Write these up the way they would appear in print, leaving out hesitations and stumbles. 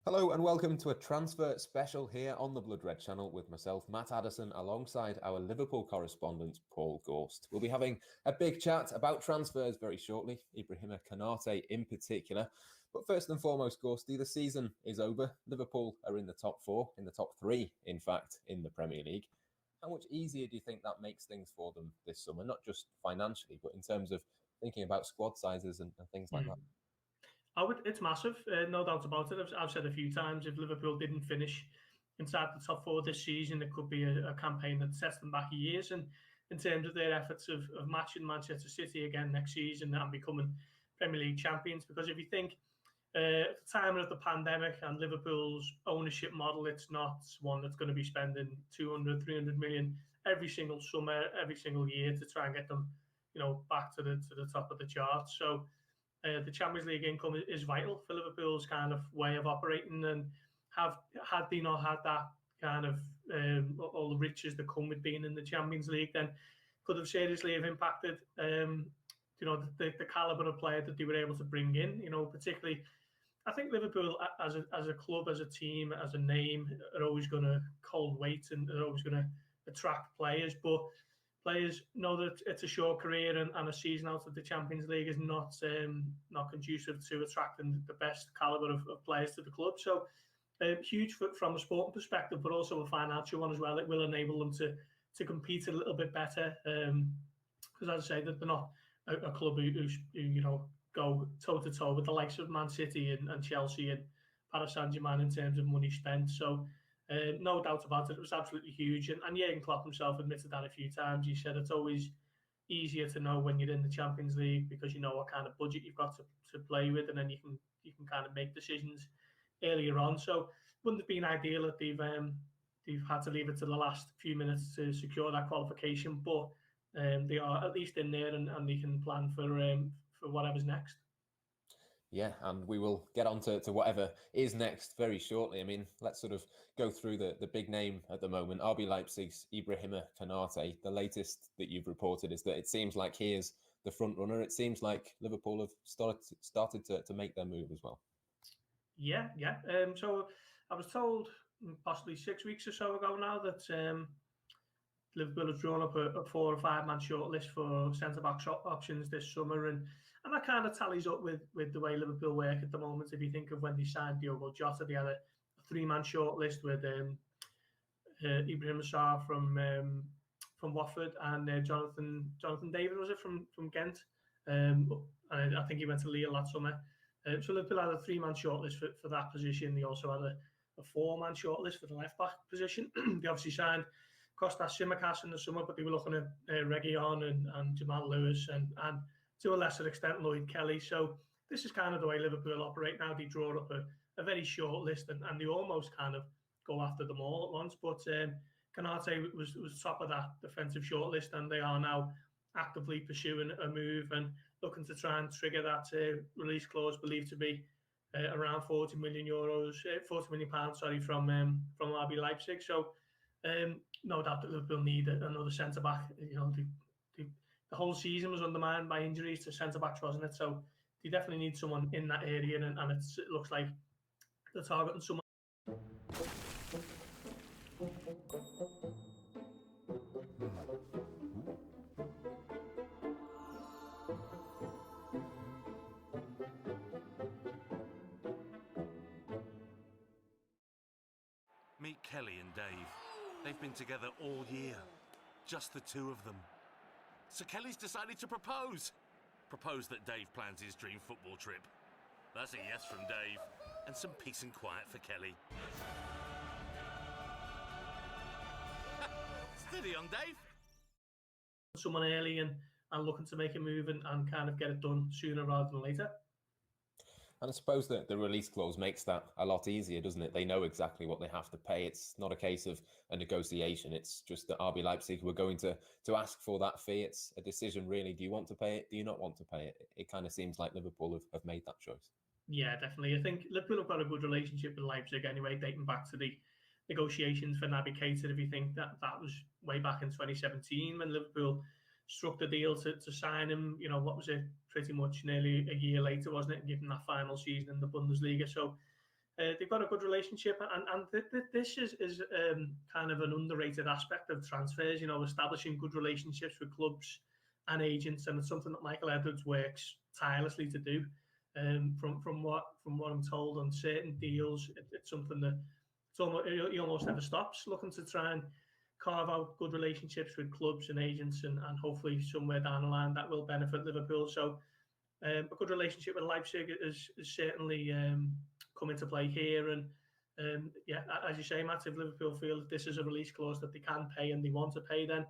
Hello and welcome to a transfer special here on the Blood Red channel with myself, Matt Addison, alongside our Liverpool correspondent, Paul Gorst. We'll be having a big chat about transfers very shortly, lbrahima Konate in particular. But first and foremost, Gorsty, the season is over. Liverpool are in the top four, in the top three, in fact, in the Premier League. How much easier do you think that makes things for them this summer? Not just financially, but in terms of thinking about squad sizes and things like that. It's massive, no doubt about it. I've said a few times, if Liverpool didn't finish inside the top four this season, it could be a campaign that sets them back years. And in terms of their efforts of matching Manchester City again next season and becoming Premier League champions, because if you think at the time of the pandemic and Liverpool's ownership model, it's not one that's going to be spending 200, 300 million every single summer, every single year to try and get them, back to the top of the charts. So the Champions League income is vital for Liverpool's kind of way of operating, and had they not had that kind of all the riches that come with being in the Champions League, then could have seriously impacted the caliber of player that they were able to bring in. Particularly, I think Liverpool as a club, as a team, as a name, are always going to hold weight and are always going to attract players, but players know that it's a short career and a season out of the Champions League is not conducive to attracting the best caliber of players to the club. So huge from a sporting perspective, but also a financial one as well. It will enable them to compete a little bit better. Because as I say, that they're not a club who go toe to toe with the likes of Man City and Chelsea and Paris Saint-Germain in terms of money spent. So no doubt about it, it was absolutely huge. And Jurgen Klopp himself admitted that a few times. He said it's always easier to know when you're in the Champions League because you know what kind of budget you've got to play with, and then you can kind of make decisions earlier on. So it wouldn't have been ideal that they've had to leave it to the last few minutes to secure that qualification, but they are at least in there and they can plan for whatever's next. Yeah, and we will get on to whatever is next very shortly. I mean, let's sort of go through the big name at the moment, RB Leipzig's lbrahima Konate. The latest that you've reported is that it seems like he is the front runner. It seems like Liverpool have started to make their move as well. Yeah. So I was told possibly 6 weeks or so ago now that Liverpool have drawn up a 4 or 5 man shortlist for centre-back options this summer, and that kind of tallies up with the way Liverpool work at the moment. If you think of when they signed Diogo Jota, they had a 3-man shortlist with Ibrahim Sarr from Watford and Jonathan David, was it, from Ghent? And I think he went to Lille last summer. So Liverpool had a 3-man shortlist for that position. They also had a 4-man shortlist for the left-back position. They obviously signed Kostas Tsimikas in the summer, but they were looking at Reguilon and Jamal Lewis and to a lesser extent Lloyd Kelly. So this is kind of the way Liverpool operate now. They draw up a very short list and they almost kind of go after them all at once. But Konate was top of that defensive shortlist, and they are now actively pursuing a move and looking to try and trigger that release clause, believed to be around £40 million from RB Leipzig. So no doubt that Liverpool need another centre back. The whole season was undermined by injuries to centre backs, wasn't it? So they definitely need someone in that area, and it looks like they're targeting someone. Meet Kelly and Dave. They've been together all year, just the two of them. So Kelly's decided to propose. Propose that Dave plans his dream football trip. That's a yes from Dave, and some peace and quiet for Kelly. Steady on, Dave. Someone early and looking to make a move and kind of get it done sooner rather than later. And I suppose that the release clause makes that a lot easier, doesn't it? They know exactly what they have to pay. It's not a case of a negotiation. It's just that RB Leipzig were going to ask for that fee. It's a decision, really. Do you want to pay it? Do you not want to pay it? It kind of seems like Liverpool have made that choice. Yeah, definitely. I think Liverpool have got a good relationship with Leipzig anyway, dating back to the negotiations for Naby Keita. If you think that was way back in 2017 when Liverpool struck the deal to sign him, what was it, pretty much nearly a year later, wasn't it, given that final season in the Bundesliga. So they've got a good relationship, and this is kind of an underrated aspect of transfers. You know, establishing good relationships with clubs and agents, and it's something that Michael Edwards works tirelessly to do. From what I'm told on certain deals, it's something that he almost never stops looking to try and carve out good relationships with clubs and agents, and hopefully somewhere down the line that will benefit Liverpool. So a good relationship with Leipzig is certainly come into play here. And yeah, as you say, Matt, if Liverpool feel that this is a release clause that they can pay and they want to pay, then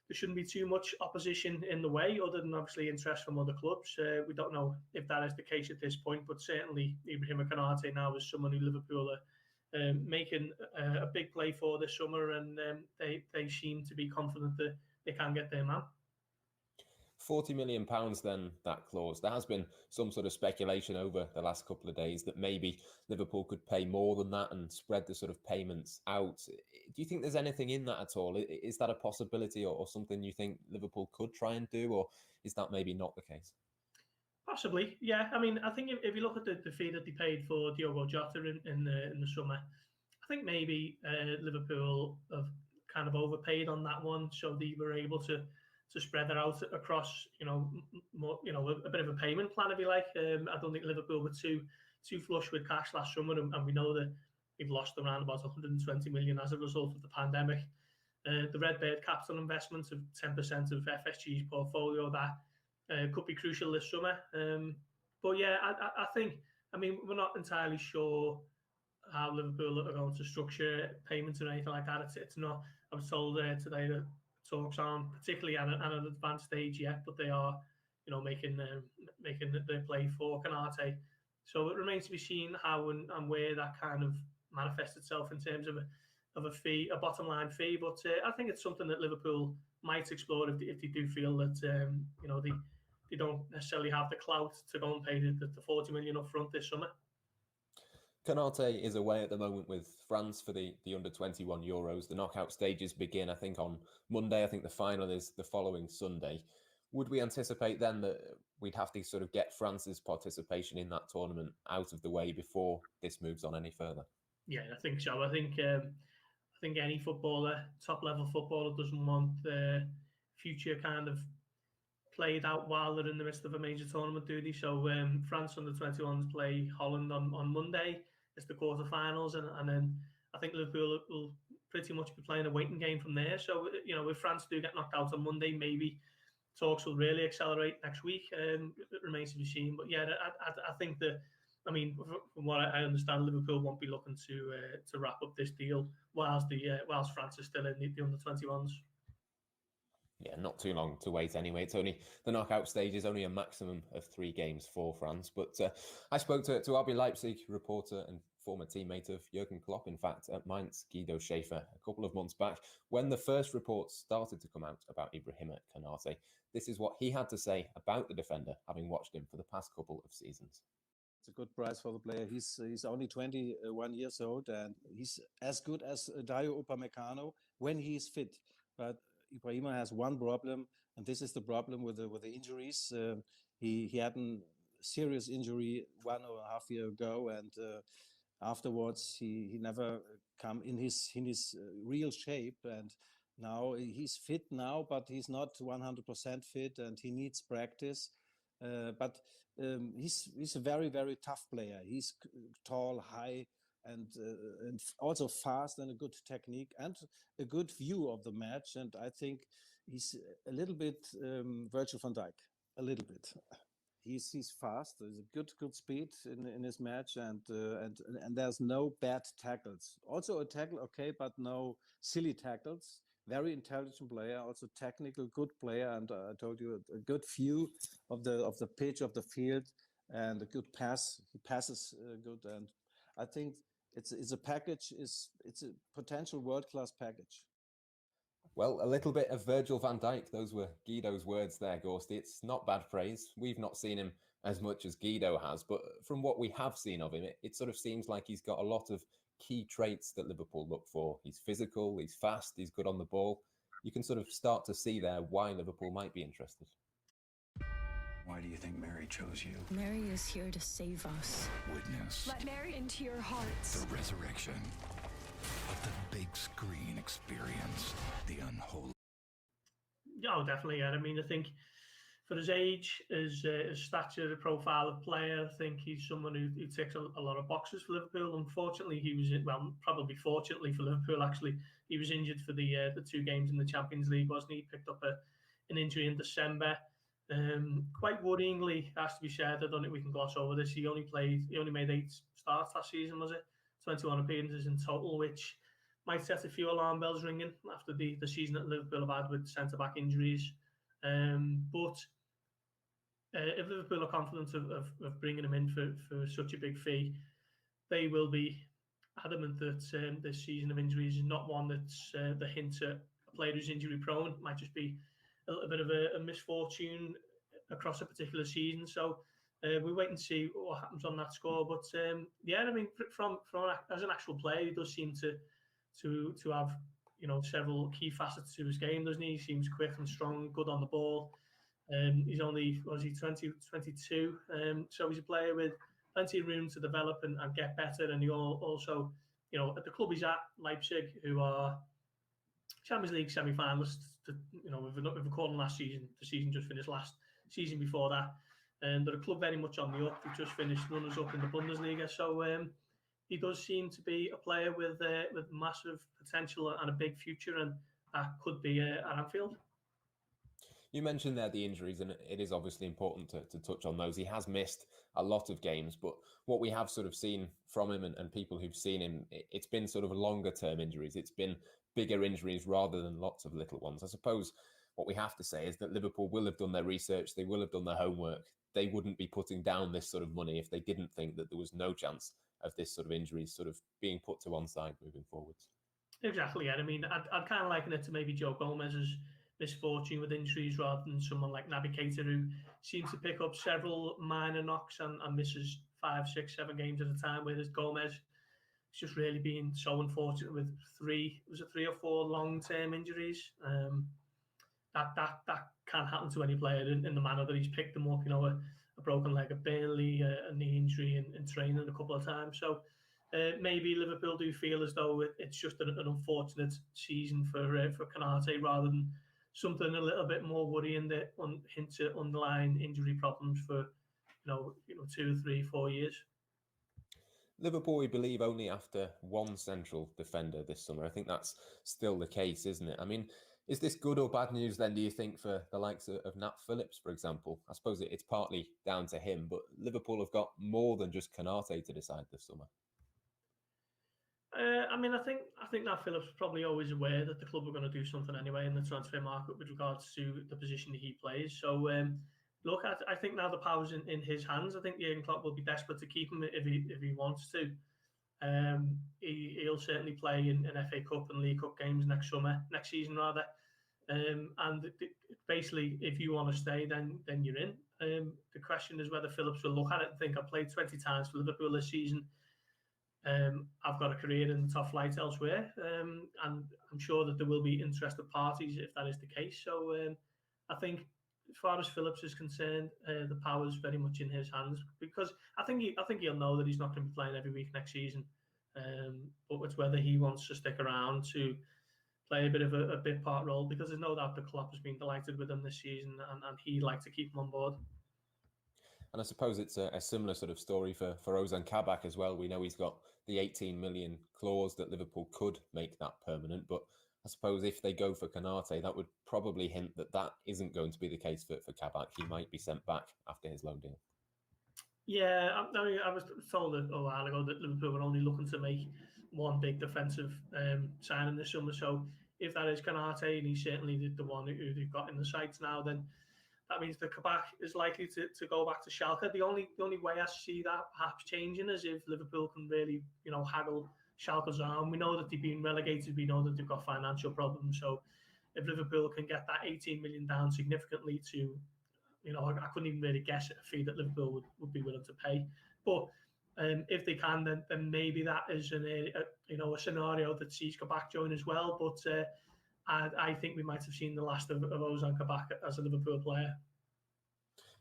there shouldn't be too much opposition in the way, other than obviously interest from other clubs. We don't know if that is the case at this point, but certainly lbrahima Konate now is someone who Liverpool are making a big play for this summer, and they seem to be confident that they can get their man. £40 million then, that clause. There has been some sort of speculation over the last couple of days that maybe Liverpool could pay more than that and spread the sort of payments out. Do you think there's anything in that at all? Is that a possibility or something you think Liverpool could try and do, or is that maybe not the case? Possibly, yeah. I mean, I think if you look at the fee that they paid for Diogo Jota in the summer, I think maybe Liverpool have kind of overpaid on that one, so they were able to spread that out across, more, a bit of a payment plan, if you like. I don't think Liverpool were too flush with cash last summer, and we know that they've lost around about 120 million as a result of the pandemic. The Redbird capital investment of 10% of FSG's portfolio, that could be crucial this summer. But yeah, I think, I mean, we're not entirely sure how Liverpool are going to structure payments or anything like that. It's not, I was told today that talks aren't particularly at an advanced stage yet, but they are, making the play for Konate. So it remains to be seen how and where that kind of manifests itself in terms of a fee, a bottom line fee. But I think it's something that Liverpool might explore if they do feel that they don't necessarily have the clout to go and pay the 40 million up front this summer. Konate is away at the moment with France for the under-21 Euros. The knockout stages begin, I think, on Monday. I think the final is the following Sunday. Would we anticipate then that we'd have to sort of get France's participation in that tournament out of the way before this moves on any further? Yeah, I think so. I think any footballer, top-level footballer, doesn't want the future kind of played out while they're in the midst of a major tournament, do they? So France under-21s play Holland on Monday. It's the quarterfinals, and then I think Liverpool will pretty much be playing a waiting game from there. So if France do get knocked out on Monday, maybe talks will really accelerate next week. It remains to be seen. But yeah, I think that, I mean, from what I understand, Liverpool won't be looking to wrap up this deal whilst France is still in the under-21s. Yeah, not too long to wait anyway. It's only the knockout stage is only a maximum of 3 games for France. But I spoke to RB Leipzig reporter and former teammate of Jurgen Klopp, in fact, at Mainz, Guido Schäfer, a couple of months back, when the first reports started to come out about lbrahima Konate. This is what he had to say about the defender, having watched him for the past couple of seasons. It's a good price for the player. He's only 21 years old, and he's as good as Dayot Upamecano when he's fit. But lbrahima has one problem, and this is the problem with the injuries. He had a serious injury 1.5 years ago, and afterwards he never come in his real shape. And now he's fit now, but he's not 100% fit, and he needs practice. But he's a very, very tough player. He's tall, high, and also fast, and a good technique and a good view of the match. And I think he's a little bit Virgil van Dijk, a little bit. He's fast. There's a good speed in his match, and there's no bad tackles. Also a tackle, okay, but no silly tackles. Very intelligent player, also technical, good player, and I told you a good view of the pitch, of the field, and a good pass. He passes good, and I think it's a package. It's a potential world-class package. Well, a little bit of Virgil van Dijk. Those were Guido's words there, Gorsty. It's not bad praise. We've not seen him as much as Guido has, but from what we have seen of him, it sort of seems like he's got a lot of key traits that Liverpool look for. He's physical, he's fast, he's good on the ball. You can sort of start to see there why Liverpool might be interested. Why do you think Mary chose you? Mary is here to save us. Witness Let Mary into your hearts. the resurrection of the big screen experience, the unholy. Oh, definitely. Yeah. I mean, I think for his age, his stature, the profile of player, I think he's someone who ticks a lot of boxes for Liverpool. Unfortunately, he was probably fortunately for Liverpool, actually, he was injured for the 2 games in the Champions League, wasn't he? He picked up an injury in December. Quite worryingly, has to be said. I don't think we can gloss over this. He only made 8 starts last season, was it? 21 appearances in total, which might set a few alarm bells ringing after the season that Liverpool have had with centre-back injuries. But if Liverpool are confident of bringing him in for such a big fee, they will be adamant that this season of injuries is not one that's the hint at a player who's injury prone. It might just be a little bit of a misfortune across a particular season. So we wait and see what happens on that score. But yeah, I mean, from as an actual player, he does seem to have several key facets to his game, doesn't he? He seems quick and strong, good on the ball. He's only 22, so he's a player with plenty of room to develop and get better. And he also, at the club he's at, Leipzig, who are Champions League semi-finalists. We've recorded last season. The season just finished last season before that, and they're a club very much on the up. They've just finished runners-up in the Bundesliga, so he does seem to be a player with massive potential and a big future, and that could be at Anfield. You mentioned there the injuries, and it is obviously important to touch on those. He has missed a lot of games, but what we have sort of seen from him and people who've seen him, it's been sort of longer term injuries. It's been bigger injuries rather than lots of little ones. I suppose what we have to say is that Liverpool will have done their research. They will have done their homework. They wouldn't be putting down this sort of money if they didn't think that there was no chance of this sort of injuries sort of being put to one side moving forwards. Exactly, yeah. I mean, I'd kind of liken it to maybe Joe Gomez's misfortune with injuries rather than someone like Naby Keita, who seems to pick up several minor knocks and misses 5, 6, 7 games at a time, whereas Gomez has just really been so unfortunate with 3 or 4 long-term injuries. That can happen to any player in the manner that he's picked them up. A broken leg at Burnley, a knee injury in training a couple of times. So maybe Liverpool do feel as though it's just an unfortunate season for Konate rather than something a little bit more worrying that hints at underlying injury problems for 2, 3, 4 years. Liverpool, we believe, only after 1 central defender this summer. I think that's still the case, isn't it? I mean, is this good or bad news then, do you think, for the likes of Nat Phillips, for example? I suppose it's partly down to him, but Liverpool have got more than just Konate to decide this summer. I mean, I think Nat Phillips was probably always aware that the club were going to do something anyway in the transfer market with regards to the position he plays. So, look, I think now the power's in his hands. I think Jurgen Klopp will be desperate to keep him if he wants to. He'll certainly play in FA Cup and League Cup games next season rather. And basically, if you want to stay, then you're in. The question is whether Phillips will look at it and think, I played 20 times for Liverpool this season. I've got a career in the top flight elsewhere, and I'm sure that there will be interested parties if that is the case. So I think, as far as Phillips is concerned, the power is very much in his hands, because I think he'll know that he's not going to be playing every week next season. But it's whether he wants to stick around to play a bit of a bit part role, because there's no doubt the club has been delighted with him this season, and he'd like to keep him on board. And I suppose it's a similar sort of story for Ozan Kabak as well. We know he's got the 18 million clause that Liverpool could make that permanent, but I suppose if they go for Konate, that would probably hint that isn't going to be the case for Kabak. He might be sent back after his loan deal. Yeah, I was told a while ago that Liverpool were only looking to make one big defensive signing this summer. So if that is Konate, and he's certainly the one who they've got in the sights now, then that means that Kabak is likely to go back to Schalke. The only way I see that perhaps changing is if Liverpool can really, haggle Schalke's arm. We know that they've been relegated. We know that they've got financial problems. So if Liverpool can get that 18 million down significantly to, I couldn't even really guess at a fee that Liverpool would be willing to pay. But if they can, then maybe that is a scenario that sees Kabak join as well. But I think we might have seen the last of Ozan Kabak as a Liverpool player.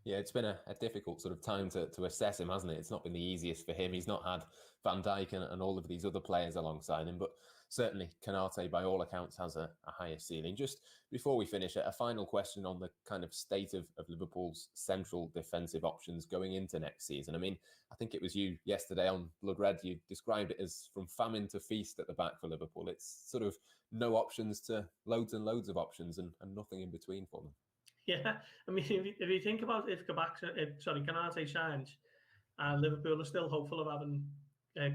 Yeah, it's been a difficult sort of time to assess him, hasn't it? It's not been the easiest for him. He's not had Van Dijk and all of these other players alongside him, but certainly Konate, by all accounts, has a higher ceiling. Just before we finish, a final question on the kind of state of Liverpool's central defensive options going into next season. I mean, I think it was you yesterday on Blood Red, you described it as from famine to feast at the back for Liverpool. It's sort of no options to loads and loads of options and nothing in between for them. Yeah, I mean, if you think about if Konate signs, Liverpool are still hopeful of having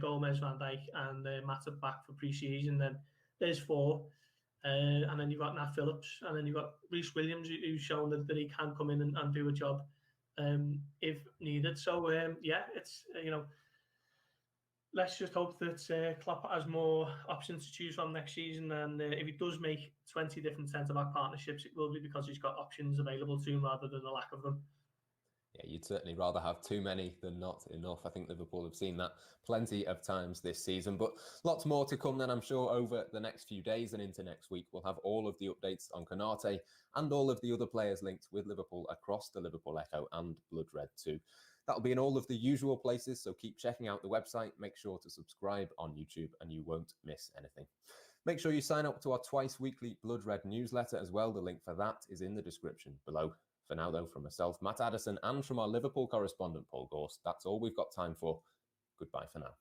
Gomez, Van Dijk, and Matip back for pre-season. Then there's 4, and then you've got Nat Phillips, and then you've got Reece Williams, who's shown that he can come in and do a job if needed. So yeah, it's let's just hope that Klopp has more options to choose from next season. And if he does make 20 different centre-back partnerships, it will be because he's got options available to him rather than a lack of them. Yeah, you'd certainly rather have too many than not enough. I think Liverpool have seen that plenty of times this season, but lots more to come then, I'm sure, over the next few days and into next week. We'll have all of the updates on Konate and all of the other players linked with Liverpool across the Liverpool Echo and Blood Red too. That'll be in all of the usual places, so keep checking out the website. Make sure to subscribe on YouTube and you won't miss anything. Make sure you sign up to our twice weekly Blood Red newsletter as well. The link for that is in the description below. For now, though, from myself, Matt Addison, and from our Liverpool correspondent, Paul Gorst, that's all we've got time for. Goodbye for now.